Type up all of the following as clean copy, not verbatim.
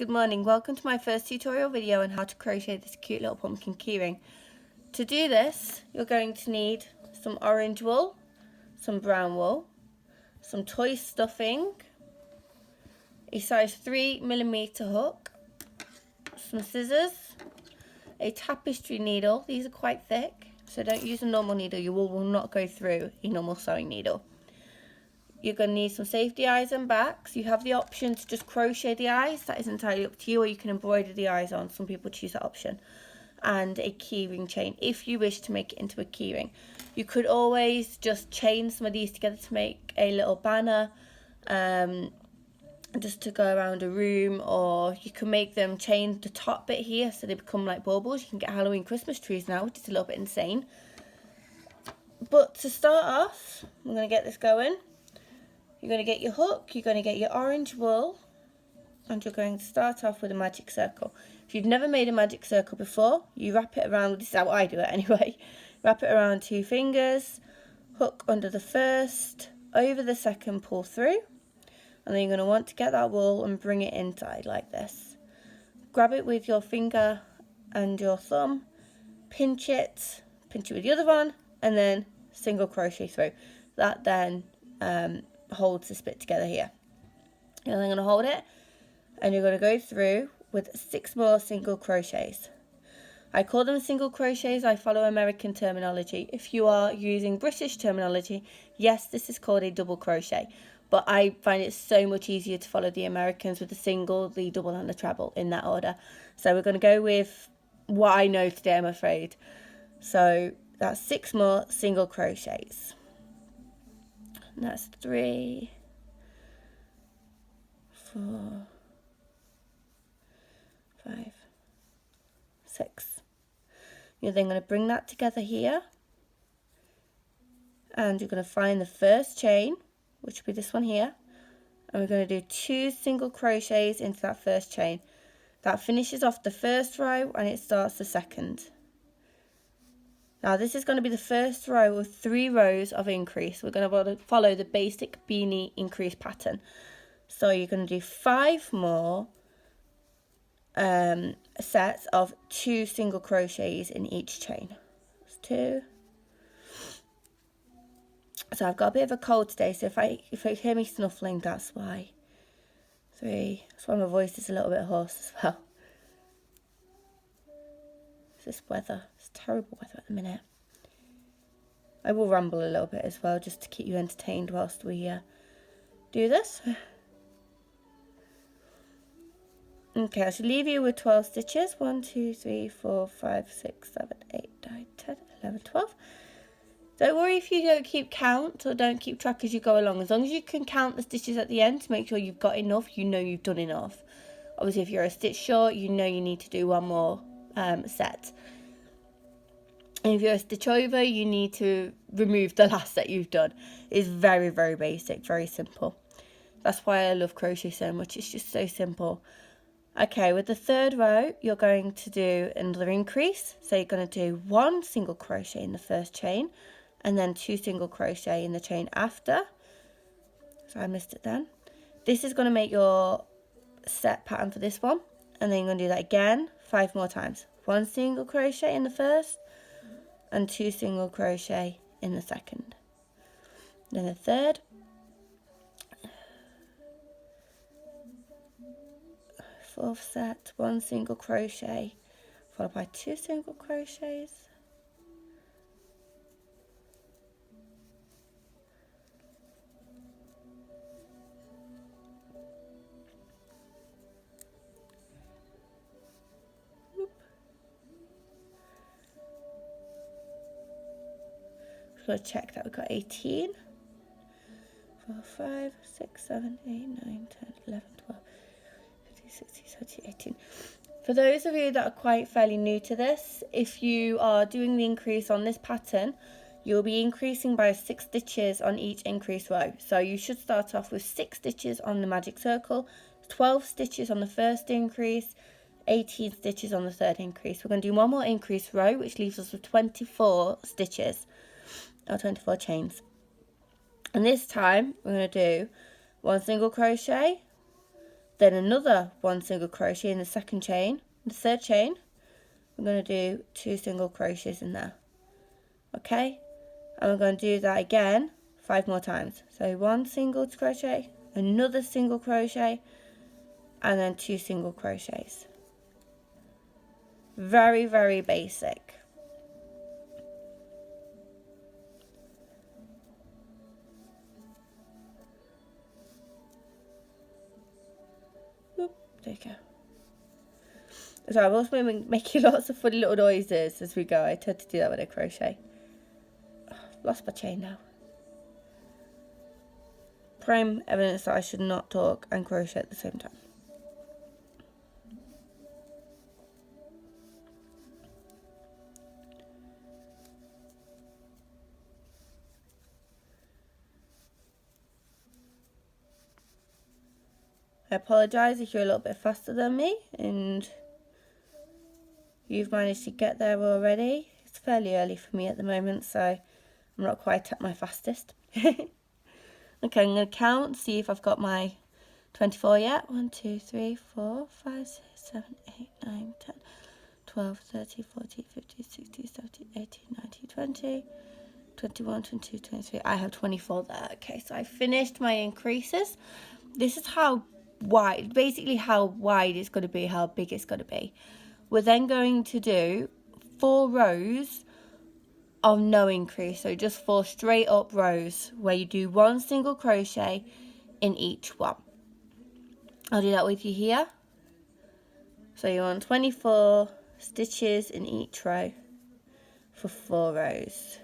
good morning. Welcome to my first tutorial video on how to crochet this cute little pumpkin keyring. To do this, you're going to need some orange wool, some brown wool, some toy stuffing, a size 3mm hook, some scissors, a tapestry needle. These are quite thick, so don't use a normal needle. Your wool will not go through a normal sewing needle. You're going to need some safety eyes and backs. You have the option to just crochet the eyes. That is entirely up to you, or you can embroider the eyes on. Some people choose that option. And a keyring chain if you wish to make it into a keyring. You could always just chain some of these together to make a little banner, just to go around a room, or you can make them chain the top bit here so they become like baubles. You can get Halloween Christmas trees now, which is a little bit insane. But to start off, I'm going to get this going. You're going to get your hook, you're going to get your orange wool, and you're going to start off with a magic circle. If you've never made a magic circle before, you wrap it around, this is how I do it anyway, wrap it around 2 fingers, hook under the first, over the second, pull through, and then you're going to want to get that wool and bring it inside like this. Grab it with your finger and your thumb, pinch it with the other one, and then single crochet through. That then holds this bit together here. And then I'm going to hold it, and you're going to go through with 6 more single crochets. I call them single crochets. I follow American terminology. If you are using British terminology, yes, this is called a double crochet, but I find it so much easier to follow the Americans with the single, the double and the treble in that order. So we're going to go with what I know today, I'm afraid. So that's 6 more single crochets. And that's 3, 4, 5, 6. You're then going to bring that together here, and you're going to find the first chain, which will be this one here, and we're going to do 2 single crochets into that first chain. That finishes off the first row and it starts the second. Now this is going to be the first row of 3 rows of increase. We're going to follow the basic beanie increase pattern. So you're going to do 5 more sets of 2 single crochets in each chain. That's 2. So I've got a bit of a cold today, so if you hear me snuffling, that's why. 3. That's why my voice is a little bit hoarse as well. This weather, it's terrible weather at the minute. I will ramble a little bit as well, just to keep you entertained whilst we do this. Okay, I should leave you with 12 stitches. 1, 2, 3, 4, 5, 6, 7, 8, 9, 10, 11, 12. Don't worry if you don't keep count or don't keep track as you go along. As long as you can count the stitches at the end to make sure you've got enough, you know you've done enough. Obviously, if you're a stitch short, you know you need to do 1 more set. And if you're a stitch over, you need to remove the last set you've done. It's very, very basic, very simple. That's why I love crochet so much. It's just so simple. Okay, with the 3rd row, you're going to do another increase. So you're going to do 1 single crochet in the first chain, and then 2 single crochet in the chain after. So I missed it then. This is going to make your set pattern for this one, and then you're going to do that again 5 more times. 1 single crochet in the first, and 2 single crochet in the second. Then the 3rd, 4th set, 1 single crochet followed by 2 single crochets. Just going to check that we've got 18. 4, 5, 6, 7, 8, 9, 10, 11, 12, 15, 16, 17, 18. For those of you that are quite fairly new to this, if you are doing the increase on this pattern, you'll be increasing by 6 stitches on each increase row. So you should start off with 6 stitches on the magic circle, 12 stitches on the first increase, 18 stitches on the 3rd increase. We're going to do 1 more increase row, which leaves us with 24 stitches, or 24 chains. And this time we're going to do 1 single crochet, then another 1 single crochet in the second chain. The third chain, I'm going to do 2 single crochets in there. Okay, and we're going to do that again 5 more times. So 1 single crochet, another single crochet, and then 2 single crochets. Very, very basic. Oop, there you go. So I'm also making lots of funny little noises as we go. I tend to do that when I crochet. Oh, lost my chain now. Prime evidence that I should not talk and crochet at the same time. I apologise if you're a little bit faster than me and you've managed to get there already. It's fairly early for me at the moment, so I'm not quite at my fastest. Okay, I'm going to count, see if I've got my 24 yet. 1, 2, 3, 4, 5, 6, 7, 8, 9, 10, 12, 13, 14, 15, 16, 17, 18, 19, 20, 21, 22, 23. I have 24 there. Okay, so I finished my increases. This is how wide, basically how wide it's going to be, how big it's going to be. We're then going to do 4 rows of no increase, so just 4 straight up rows where you do 1 single crochet in each one. I'll do that with you here. So you want 24 stitches in each row for 4 rows.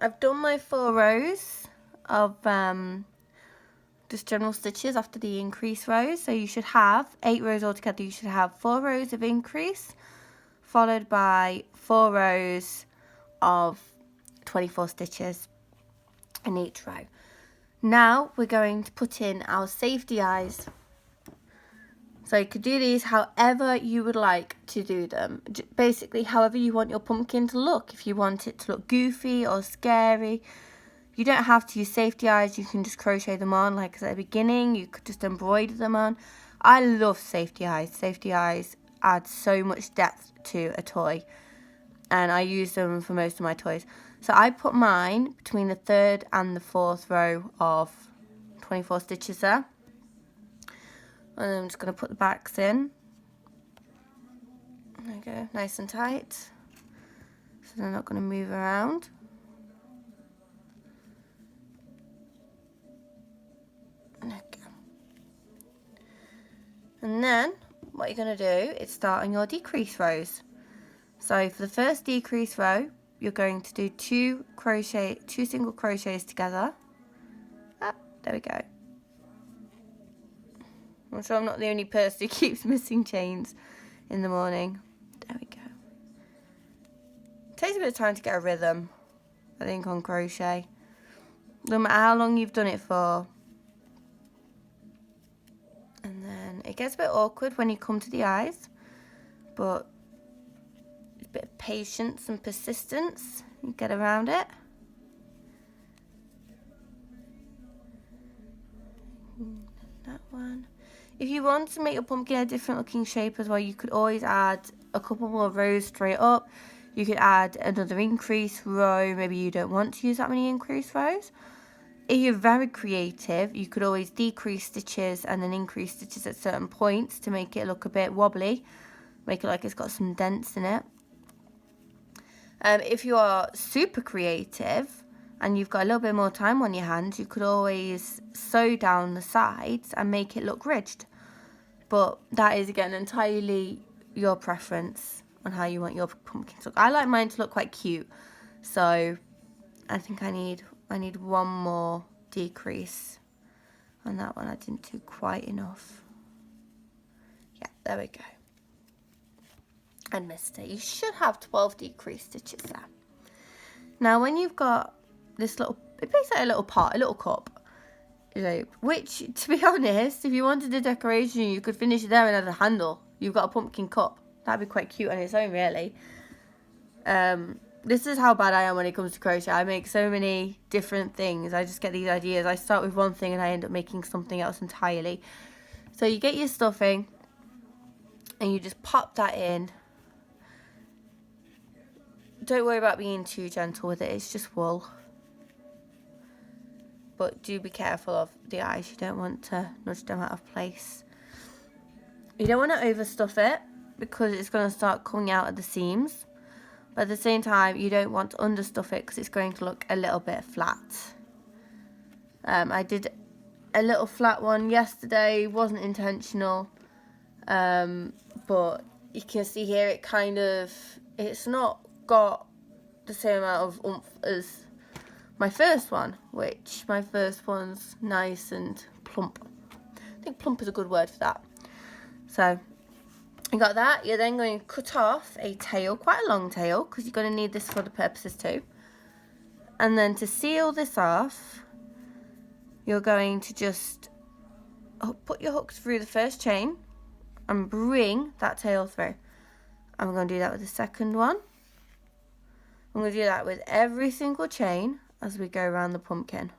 I've done my 4 rows of just general stitches after the increase rows. So you should have 8 rows altogether. You should have 4 rows of increase followed by 4 rows of 24 stitches in each row. Now we're going to put in our safety eyes. So you could do these however you would like to do them. Basically, however you want your pumpkin to look. If you want it to look goofy or scary, you don't have to use safety eyes. You can just crochet them on like at the beginning. You could just embroider them on. I love safety eyes. Safety eyes add so much depth to a toy. And I use them for most of my toys. So I put mine between the 3rd and the 4th row of 24 stitches there. And I'm just going to put the backs in. There we go, nice and tight. So they're not going to move around. There we go. And then what you're going to do is start on your decrease rows. So for the first decrease row, you're going to do 2 single crochets together. Ah, there we go. I'm sure I'm not the only person who keeps missing chains in the morning. There we go. It takes a bit of time to get a rhythm, I think, on crochet. No matter how long you've done it for. And then it gets a bit awkward when you come to the eyes, but a bit of patience and persistence, you get around it. That one. If you want to make your pumpkin a different looking shape as well, you could always add a couple more rows straight up. You could add another increase row. Maybe you don't want to use that many increase rows. If you're very creative, you could always decrease stitches and then increase stitches at certain points to make it look a bit wobbly. Make it like it's got some dents in it. If you are super creative and you've got a little bit more time on your hands, you could always sew down the sides and make it look ridged. But that is, again, entirely your preference on how you want your pumpkin to look. I like mine to look quite cute, so I think I need one more decrease on that one. I didn't do quite enough. Yeah, there we go. I missed it. You should have 12 decrease stitches there. Now, when you've got this little, it makes like a little pot, a little cup, you know, which, to be honest, if you wanted a decoration, you could finish it there and add a handle. You've got a pumpkin cup. That'd be quite cute on its own, really. This is how bad I am when it comes to crochet. I make so many different things. I just get these ideas. I start with one thing and I end up making something else entirely. So you get your stuffing and you just pop that in. Don't worry about being too gentle with it. It's just wool. But do be careful of the eyes. You don't want to nudge them out of place. You don't want to overstuff it because it's going to start coming out at the seams. But at the same time, you don't want to understuff it because it's going to look a little bit flat. I did a little flat one yesterday. Wasn't intentional. But you can see here it's not got the same amount of oomph as my first one, which my first one's nice and plump. I think plump is a good word for that. So you got that. You're then going to cut off a tail, quite a long tail, because you're going to need this for the purposes too. And then to seal this off, you're going to just put your hooks through the first chain and bring that tail through. I'm going to do that with the second one. I'm going to do that with every single chain as we go around the pumpkin.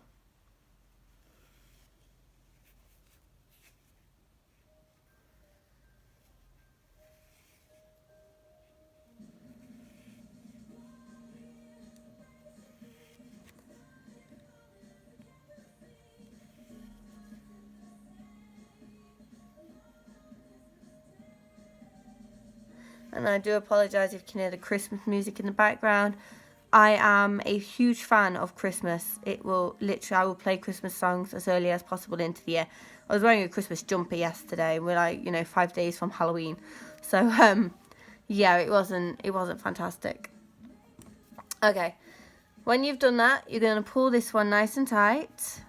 And I do apologise if you can hear the Christmas music in the background. I am a huge fan of Christmas. I will play Christmas songs as early as possible into the year. I was wearing a Christmas jumper yesterday. We're like, 5 days from Halloween. So, yeah, it wasn't fantastic. Okay, when you've done that, you're going to pull this one nice and tight.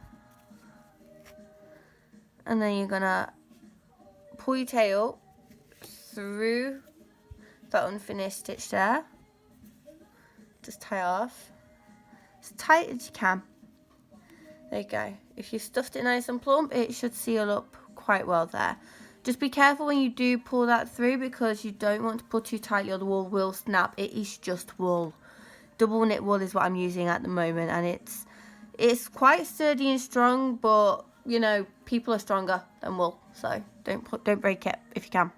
And then you're going to pull your tail through that unfinished stitch there. Just tie it off as tight as you can. There you go. If you've stuffed it nice and plump, it should seal up quite well there. Just be careful when you do pull that through because you don't want to pull too tightly or the wool will snap. It is just wool. Double knit wool is what I'm using at the moment, and it's quite sturdy and strong, but people are stronger than wool, so don't break it if you can.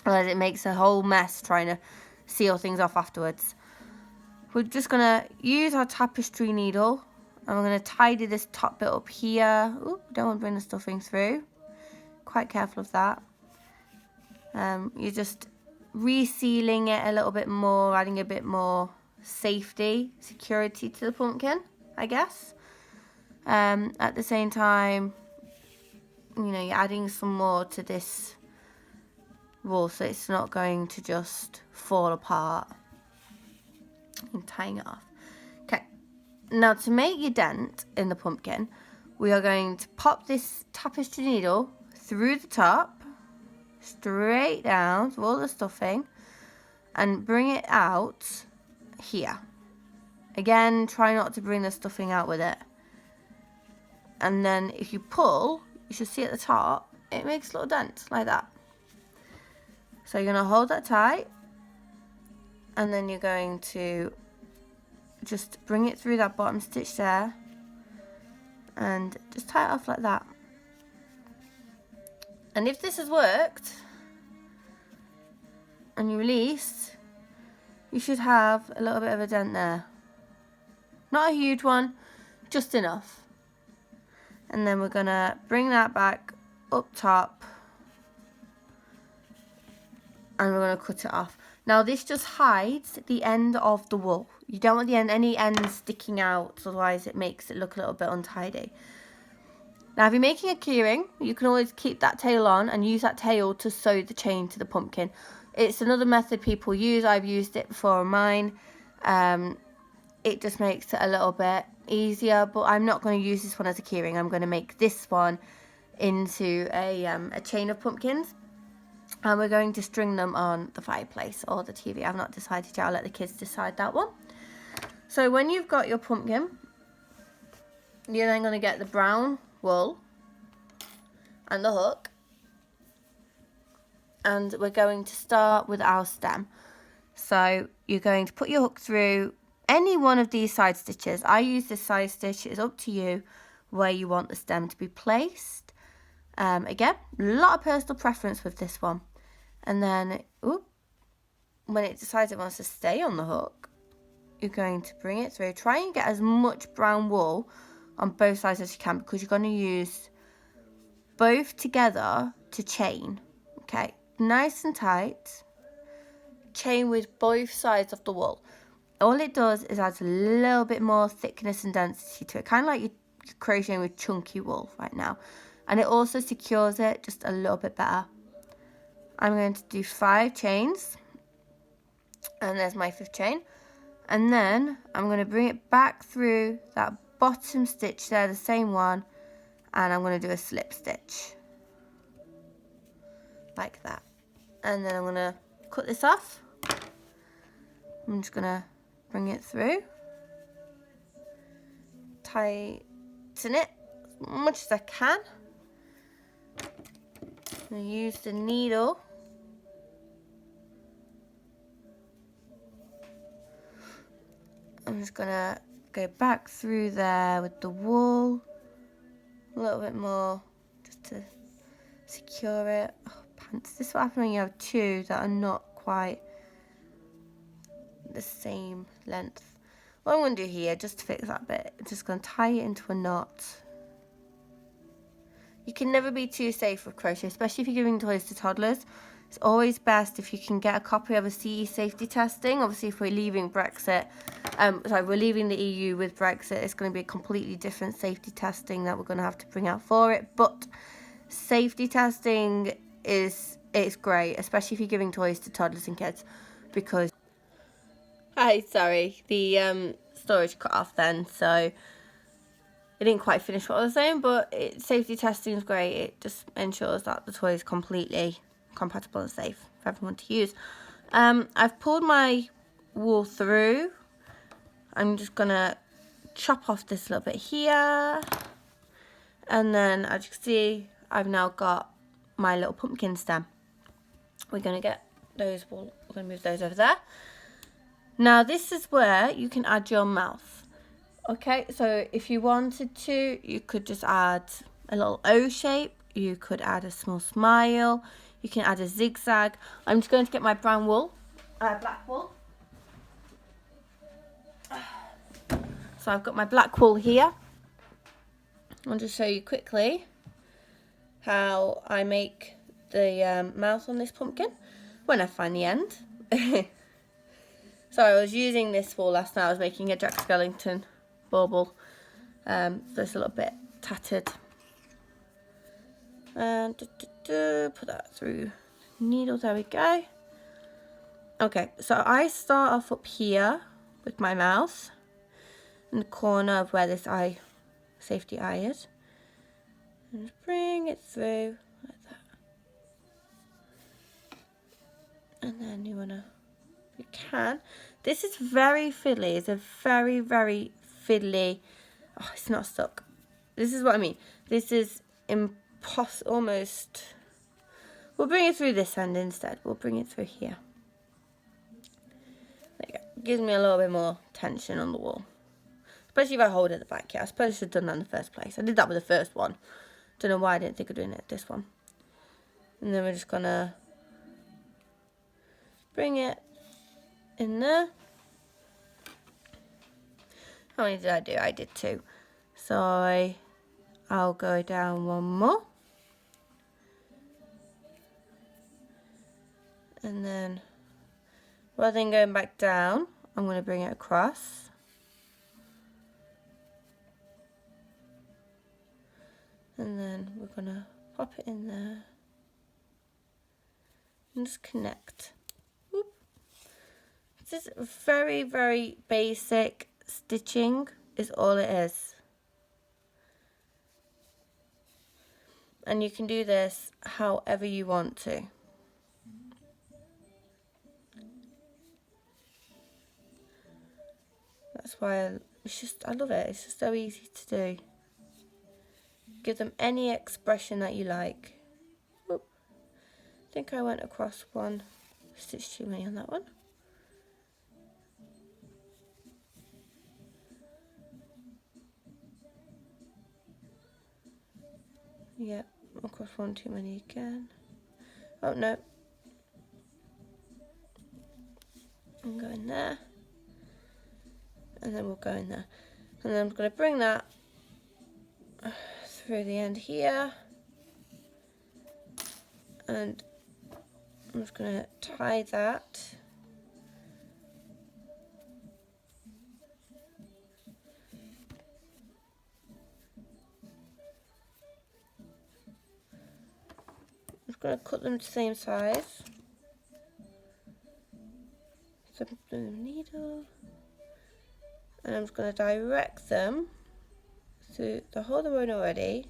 Otherwise it makes a whole mess trying to seal things off afterwards. We're just going to use our tapestry needle and we're going to tidy this top bit up here. Ooh, don't want to bring the stuffing through. Quite careful of that. You're just resealing it a little bit more, adding a bit more security to the pumpkin, I guess. At the same time, you're adding some more to this wool so it's not going to just fall apart. And tying it off. Okay, now to make your dent in the pumpkin, we are going to pop this tapestry needle through the top, straight down to all the stuffing, and bring it out here. Again, try not to bring the stuffing out with it. And then if you pull, you should see at the top, it makes a little dent like that. So you're going to hold that tight. And then you're going to just bring it through that bottom stitch there and just tie it off like that. And if this has worked and you release, you should have a little bit of a dent there. Not a huge one, just enough. And then we're going to bring that back up top and we're going to cut it off. Now this just hides the end of the wool. You don't want any ends sticking out, otherwise it makes it look a little bit untidy. Now if you're making a keyring, you can always keep that tail on and use that tail to sew the chain to the pumpkin. It's another method people use. I've used it before on mine. It just makes it a little bit easier, but I'm not going to use this one as a keyring. I'm going to make this one into a chain of pumpkins. And we're going to string them on the fireplace or the TV. I've not decided yet. I'll let the kids decide that one. So when you've got your pumpkin, you're then going to get the brown wool and the hook. And we're going to start with our stem. So you're going to put your hook through any one of these side stitches. I use this side stitch. It's up to you where you want the stem to be placed. Again, a lot of personal preference with this one. And then, when it decides it wants to stay on the hook, you're going to bring it through. Try and get as much brown wool on both sides as you can, because you're going to use both together to chain. Okay, nice and tight. Chain with both sides of the wool. All it does is adds a little bit more thickness and density to it, kind of like you're crocheting with chunky wool right now. And it also secures it just a little bit better. I'm going to do 5 chains. And there's my 5th chain. And then I'm going to bring it back through that bottom stitch there, the same one. And I'm going to do a slip stitch. Like that. And then I'm going to cut this off. I'm just going to bring it through. Tighten it as much as I can. I'm going to use the needle. I'm just going to go back through there with the wool. A little bit more just to secure it. Oh, pants. This is what happens when you have 2 that are not quite the same length. What I'm going to do here, just to fix that bit, I'm just going to tie it into a knot. You can never be too safe with crochet, especially if you're giving toys to toddlers. It's always best if you can get a copy of a CE safety testing. Obviously, if we're leaving Brexit, we're leaving the EU with Brexit, it's going to be a completely different safety testing that we're going to have to bring out for it. But safety testing it's great, especially if you're giving toys to toddlers and kids, because... Hi, sorry, the storage cut off then, so it didn't quite finish what I was saying, but safety testing is great. It just ensures that the toy is completely compatible and safe for everyone to use. I've pulled my wool through. I'm just gonna chop off this little bit here, and then as you can see, I've now got my little pumpkin stem. We're gonna get those wool. We're gonna move those over there. Now this is where you can add your mouth. Okay, so if you wanted to, you could just add a little O shape. You could add a small smile. You can add a zigzag. I'm just going to get my brown wool, black wool. So I've got my black wool here. I'll just show you quickly how I make the mouth on this pumpkin when I find the end. So I was using this wool last night. I was making a Jack Skellington bauble. So it's a little bit tattered. And put that through needle. There we go. Okay, so I start off up here with my mouth in the corner of where this safety eye is, and just bring it through like that. And then you can. This is very fiddly. It's a very, very fiddly. Oh, it's not stuck. This is what I mean. This is almost. We'll bring it through this end instead. We'll bring it through here. There you go. Gives me a little bit more tension on the wool. Especially if I hold it at the back here. I suppose I should have done that in the first place. I did that with the first one. Don't know why I didn't think of doing it with this one. And then we're just gonna bring it in there. How many did I do? I did 2. So I'll go down one more. And then, rather than going back down, I'm going to bring it across. And then we're going to pop it in there. And just connect. Whoop. This is very, very basic stitching is all it is. And you can do this however you want to. That's why I love it. It's just so easy to do. Give them any expression that you like. Whoop. I think I went across one stitch too many on that one. Yep, across one too many again. Oh no. I'm going there. And then we'll go in there. And then I'm going to bring that through the end here. And I'm just going to tie that. I'm just going to cut them the same size. So I'm doing the needle. And I'm just going to direct them through the hole they're in already.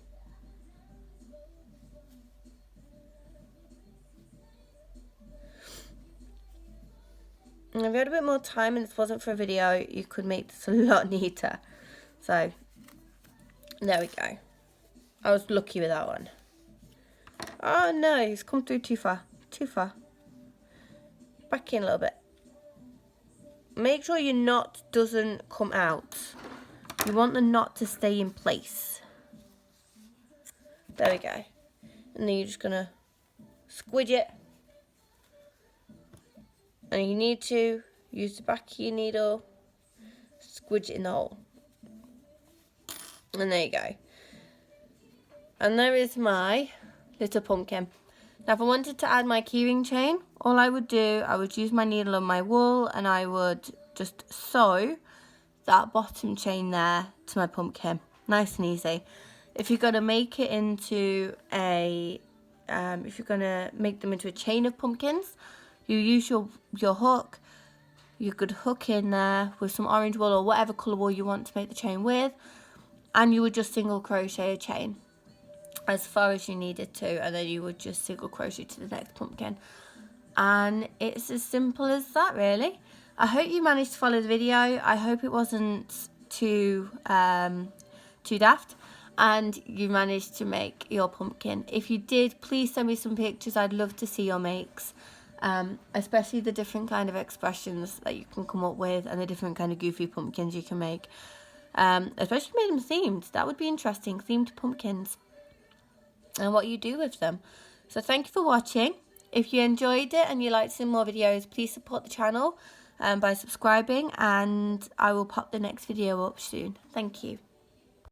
And if you had a bit more time and this wasn't for a video, you could make this a lot neater. So, there we go. I was lucky with that one. Oh no, he's come through too far. Too far. Back in a little bit. Make sure your knot doesn't come out. You want the knot to stay in place. There we go. And then you're just going to squidge it. And you need to use the back of your needle, squidge it in the hole. And there you go. And there is my little pumpkin. Now if I wanted to add my keyring chain, all I would do, I would use my needle on my wool and I would just sew that bottom chain there to my pumpkin. Nice and easy. If you're going to make it into a, if you're going to make them into a chain of pumpkins, you use your hook. You could hook in there with some orange wool or whatever colour wool you want to make the chain with. And you would just single crochet a chain as far as you needed to. And then you would just single crochet to the next pumpkin. And it's as simple as that, really. I hope you managed to follow the video. I hope it wasn't too daft. And you managed to make your pumpkin. If you did, please send me some pictures. I'd love to see your makes. Especially the different kind of expressions that you can come up with and the different kind of goofy pumpkins you can make. Especially make them themed. That would be interesting. Themed pumpkins. And what you do with them. So thank you for watching. If you enjoyed it and you like some more videos, please support the channel by subscribing. And I will pop the next video up soon. Thank you.